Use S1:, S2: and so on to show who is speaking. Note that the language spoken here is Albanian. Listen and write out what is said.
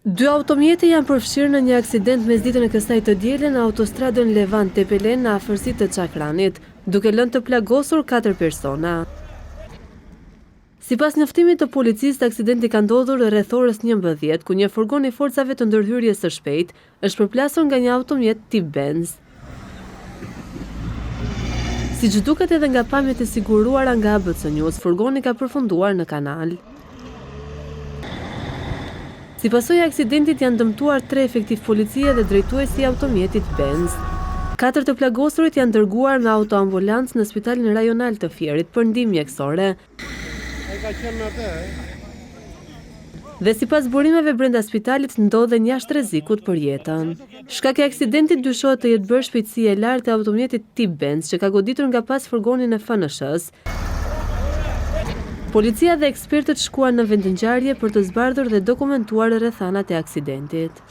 S1: Dy automjete janë përfshirë në një aksident mesditën e kësaj të dielën në autostradën Levant-Tepelen në afërsi të Çakranit, duke lënë të plagosur 4 persona. Sipas njoftimit të policisë, aksidenti ka ndodhur rreth orës 11, ku një furgon i forcave të ndërhyrjes së shpejtë është përplasur nga një automjet tip Benz. Siç duket edhe nga pamjet e siguruara nga ABC News, furgoni ka përfunduar në kanal. Si pasojë e aksidentit janë dëmtuar 3 efektiv policie dhe drejtuesi i automjetit Benz. 4 të plagosurit janë dërguar me autoambulancë në Spitalin Rajonal të Fierit për ndihmë mjekësore. Dhe sipas burimeve brenda spitalit ndodhen jashtë rrezikut për jetën. Shkaki i aksidentit dyshohet të jetë bërë shpejtësia e lartë e automjetit tip Benz që ka goditur nga pas furgonin e FNSH-s. Policia dhe ekspertët shkuan në vendingjarje për të zbardhur dhe dokumentuar rrethanat e aksidentit.